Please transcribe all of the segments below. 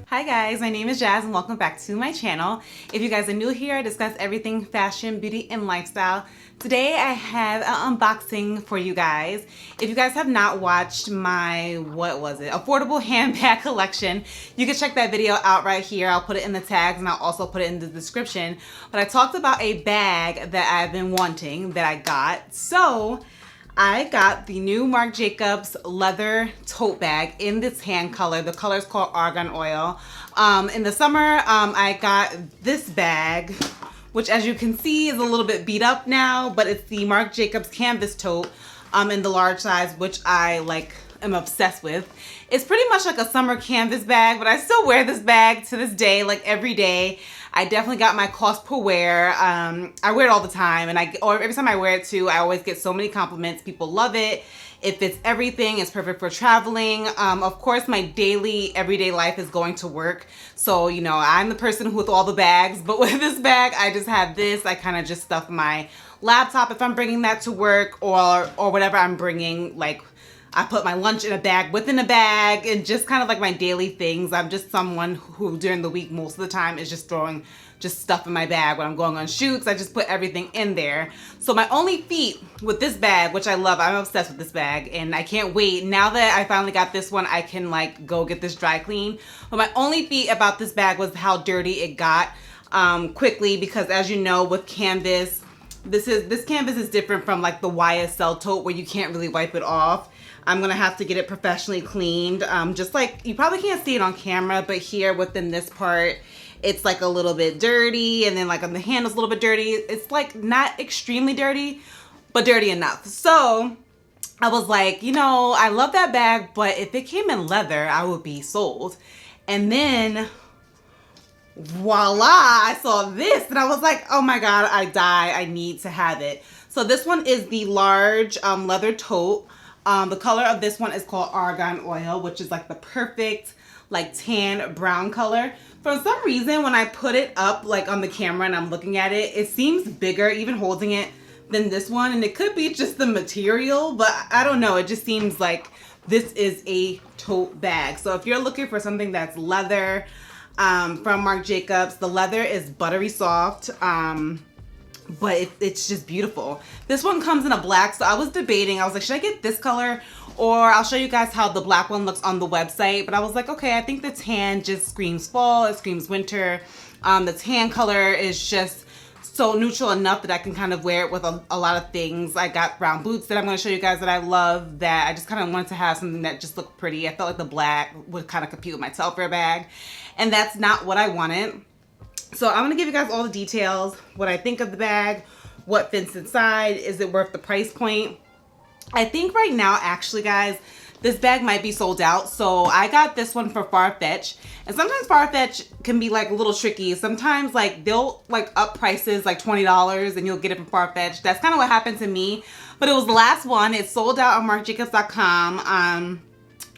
Hi guys, my name is Jazz and welcome back to my channel. If you guys are new here, I discuss everything fashion, beauty, and lifestyle. Today I have an unboxing for you guys. If you guys have not watched my, affordable handbag collection, you can check that video out right here. I'll put it in the tags and I'll also put it in the description. But I talked about a bag that I've been wanting that I got. So I got the new Marc Jacobs leather tote bag in this tan color. The color is called Argan Oil. In the summer, I got this bag, which as you can see is a little bit beat up now, but it's the Marc Jacobs canvas tote in the large size, which I am obsessed with. It's pretty much like a summer canvas bag, but I still wear this bag to this day, like every day. I definitely got my cost per wear. I wear it all the time, and every time I wear it too, I always get so many compliments. People love it. It fits everything. It's perfect for traveling. Of course, my daily, everyday life is going to work. So, you know, I'm the person with all the bags, but with this bag, I just have this. I kind of just stuff my laptop if I'm bringing that to work, or whatever I'm bringing, like I put my lunch in a bag within a bag, and just kind of like my daily things. I'm just someone who during the week most of the time is just throwing stuff in my bag. When I'm going on shoots, I just put everything in there. So my only feat with this bag, which I love, I'm obsessed with this bag and I can't wait. Now that I finally got this one, I can like go get this dry clean. But my only feat about this bag was how dirty it got quickly, because as you know, with canvas, this canvas is different from like the YSL tote where you can't really wipe it off. I'm gonna have to get it professionally cleaned. Just like, you probably can't see it on camera, but here within this part, it's like a little bit dirty, and then like on the handle's a little bit dirty. It's like not extremely dirty, but dirty enough. So I was like, you know, I love that bag, but if it came in leather, I would be sold. And then voila, I saw this and I was like, oh my God, I need to have it. So this one is the large leather tote. The color of this one is called Argan Oil, which is like the perfect like tan brown color. For some reason, when I put it up like on the camera and I'm looking at it, it seems bigger even holding it than this one. And it could be just the material, but I don't know. It just seems like this is a tote bag. So if you're looking for something that's leather from Marc Jacobs, the leather is buttery soft. But it's just beautiful. This one comes in a black, so I was debating. I was like, should I get this color? Or I'll show you guys how the black one looks on the website. But I was like, okay, I think the tan just screams fall. It screams winter. The tan color is just so neutral enough that I can kind of wear it with a lot of things. I got brown boots that I'm going to show you guys that I love, that I just kind of wanted to have something that just looked pretty. I felt like the black would kind of compete with my Telfair bag. And that's not what I wanted. So I'm going to give you guys all the details, what I think of the bag, what fits inside, is it worth the price point. I think right now, actually guys, this bag might be sold out. So I got this one for Farfetch, and sometimes Farfetch can be like a little tricky. Sometimes like they'll like up prices like $20 and you'll get it from Farfetch. That's kind of what happened to me, but it was the last one. It's sold out on marcjacobs.com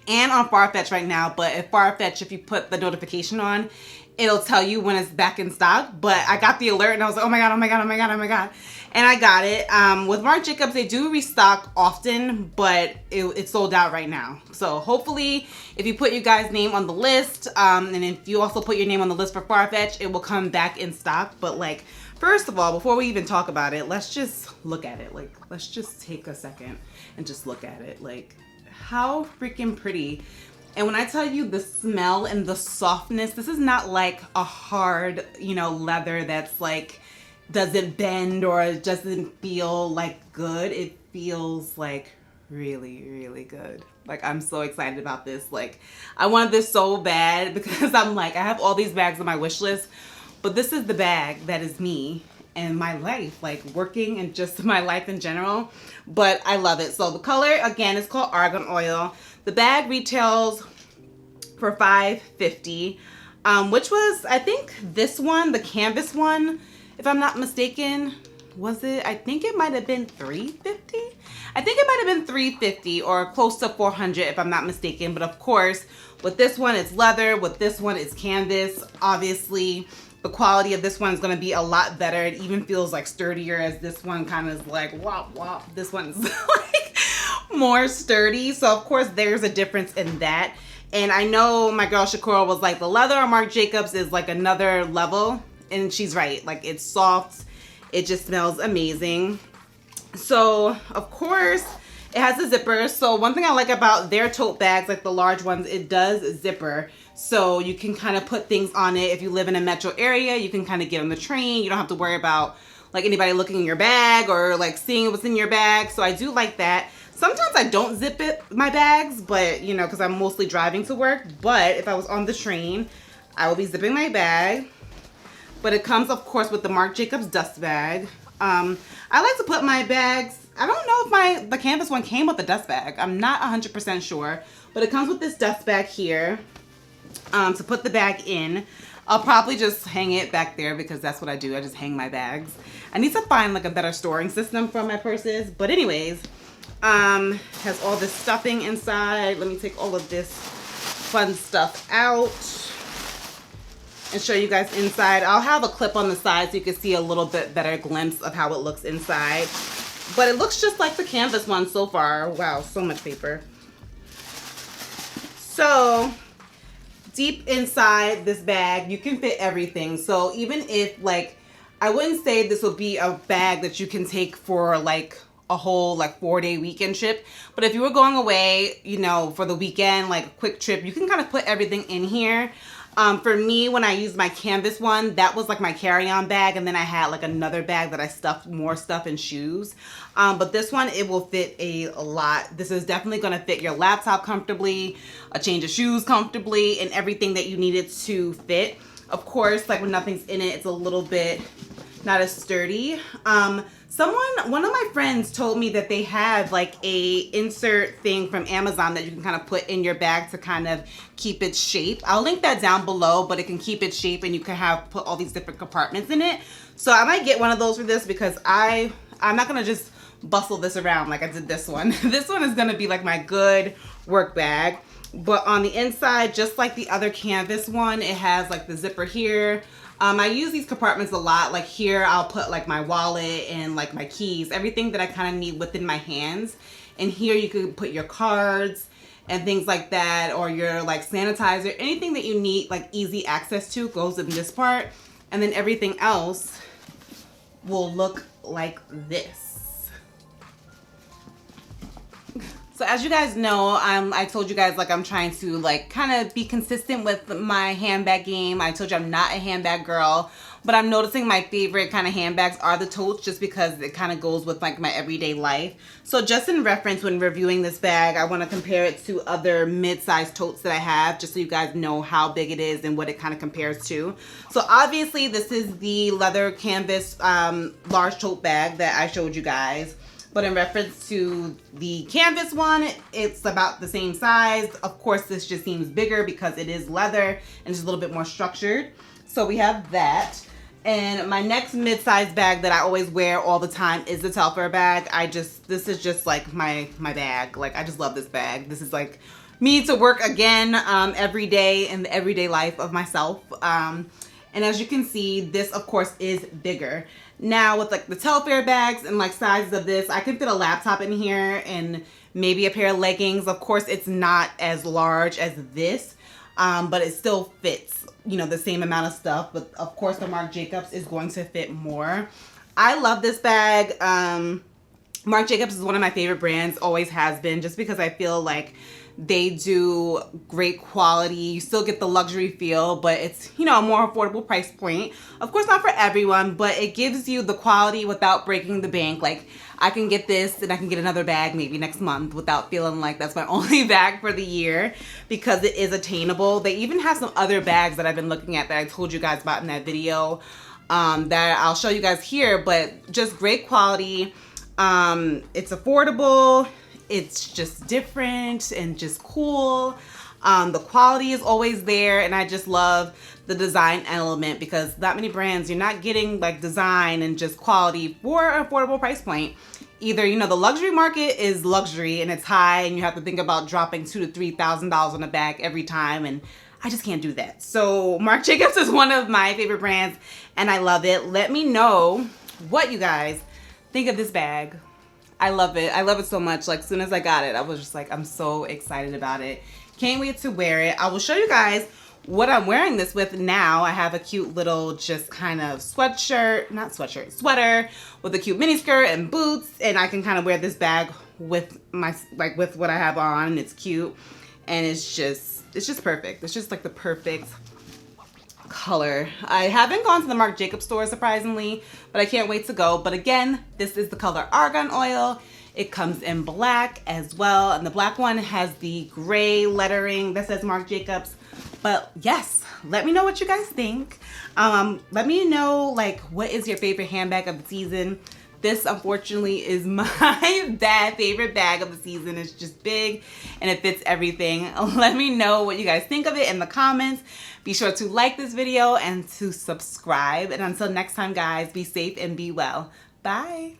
and on Farfetch right now. But at Farfetch, if you put the notification on, it'll tell you when it's back in stock. But I got the alert and I was like, oh my God, oh my God, oh my God, oh my God. And I got it. With Marc Jacobs, they do restock often, but it's sold out right now. So hopefully, if you put your guys' name on the list, and if you also put your name on the list for Farfetch, it will come back in stock. But like, first of all, before we even talk about it, let's just look at it. Like, let's just take a second and just look at it. Like, how freaking pretty. And when I tell you the smell and the softness, this is not like a hard, you know, leather that's like, doesn't bend or doesn't feel like good. It feels like really, really good. Like, I'm so excited about this. Like, I wanted this so bad because I'm like, I have all these bags on my wish list, but this is the bag that is me and my life, like working and just my life in general. But I love it. So the color, again, is called Argan Oil. The bag retails for $5.50, which was, I think this one, the canvas one, if I'm not mistaken, was it? I think it might have been $3.50. I think it might have been $3.50 or close to $400 if I'm not mistaken. But of course, with this one, it's leather. With this one, it's canvas. Obviously, the quality of this one is going to be a lot better. It even feels like sturdier, as this one kind of is like wop wop. This one's like more sturdy. So of course, there's a difference in that. And I know my girl Shakura was like, the leather on Marc Jacobs is like another level. And she's right. Like, it's soft. It just smells amazing. So, of course, it has a zipper. So one thing I like about their tote bags, like the large ones, it does zipper. So you can kind of put things on it. If you live in a metro area, you can kind of get on the train. You don't have to worry about like anybody looking in your bag or like seeing what's in your bag. So I do like that. Sometimes I don't zip my bags, but you know, because I'm mostly driving to work. But if I was on the train, I will be zipping my bag. But it comes, of course, with the Marc Jacobs dust bag. I like to put my bags, I don't know if the canvas one came with a dust bag. I'm not 100% sure. But it comes with this dust bag here to put the bag in. I'll probably just hang it back there because that's what I do. I just hang my bags. I need to find like a better storing system for my purses. But anyways, has all this stuffing inside. Let me take all of this fun stuff out and show you guys inside. I'll have a clip on the side so you can see a little bit better glimpse of how it looks inside. But it looks just like the canvas one so far. Wow, so much paper. So deep inside this bag, you can fit everything. So even if like, I wouldn't say this will be a bag that you can take for like a whole like 4-day weekend trip. But if you were going away, you know, for the weekend, like a quick trip, you can kind of put everything in here. For me, when I used my canvas one, that was like my carry-on bag, and then I had like another bag that I stuffed more stuff and shoes. But this one, it will fit a lot. This is definitely going to fit your laptop comfortably, a change of shoes comfortably, and everything that you need it to fit. Of course, like when nothing's in it, it's a little bit not as sturdy. One of my friends told me that they have like a insert thing from Amazon that you can kind of put in your bag to kind of keep its shape. I'll link that down below, but it can keep its shape and you can put all these different compartments in it. So I might get one of those for this because I'm not gonna just bustle this around like I did this one. This one is gonna be like my good work bag. But on the inside, just like the other canvas one, it has like the zipper here. I use these compartments a lot. Like here, I'll put like my wallet and like my keys, everything that I kind of need within my hands. And here you could put your cards and things like that, or your like sanitizer, anything that you need like easy access to goes in this part. And then everything else will look like this. So as you guys know, I told you guys like I'm trying to like kind of be consistent with my handbag game. I told you I'm not a handbag girl, but I'm noticing my favorite kind of handbags are the totes just because it kind of goes with like my everyday life. So just in reference when reviewing this bag, I want to compare it to other mid-sized totes that I have just so you guys know how big it is and what it kind of compares to. So obviously this is the leather canvas large tote bag that I showed you guys. But in reference to the canvas one, it's about the same size. Of course, this just seems bigger because it is leather and it's a little bit more structured. So we have that. And my next mid-size bag that I always wear all the time is the Telfair bag. This is just like my bag. Like, I just love this bag. This is like me to work again every day in the everyday life of myself. And as you can see, this of course is bigger. Now with like the Telfair bags and like sizes of this, I can fit a laptop in here and maybe a pair of leggings. Of course, it's not as large as this, but it still fits, you know, the same amount of stuff. But of course, the Marc Jacobs is going to fit more. I love this bag. Marc Jacobs is one of my favorite brands, always has been, just because I feel like they do great quality. You still get the luxury feel, but it's, you know, a more affordable price point. Of course, not for everyone, but it gives you the quality without breaking the bank. Like, I can get this and I can get another bag maybe next month without feeling like that's my only bag for the year, because it is attainable. They even have some other bags that I've been looking at that I told you guys about in that video that I'll show you guys here, but just great quality. It's affordable. It's just different and just cool. The quality is always there, and I just love the design element because not many brands, you're not getting like design and just quality for an affordable price point. Either, you know, the luxury market is luxury and it's high and you have to think about dropping $2,000 to $3,000 on a bag every time, and I just can't do that. So Marc Jacobs is one of my favorite brands and I love it. Let me know what you guys think of this bag. I love it. I love it so much. Like, as soon as I got it, I was just like, I'm so excited about it. Can't wait to wear it. I will show you guys what I'm wearing this with now. I have a cute little just kind of sweater with a cute mini skirt and boots, and I can kind of wear this bag with my, like, with what I have on. It's cute, and it's just perfect. It's just like the perfect color. I haven't gone to the Marc Jacobs store, surprisingly, but I can't wait to go. But again, this is the color Argan Oil. It comes in black as well, and the black one has the gray lettering that says Marc Jacobs. But yes, let me know what you guys think. Let me know, like, what is your favorite handbag of the season? This, unfortunately, is my favorite bag of the season. It's just big and it fits everything. Let me know what you guys think of it in the comments. Be sure to like this video and to subscribe. And until next time, guys, be safe and be well. Bye.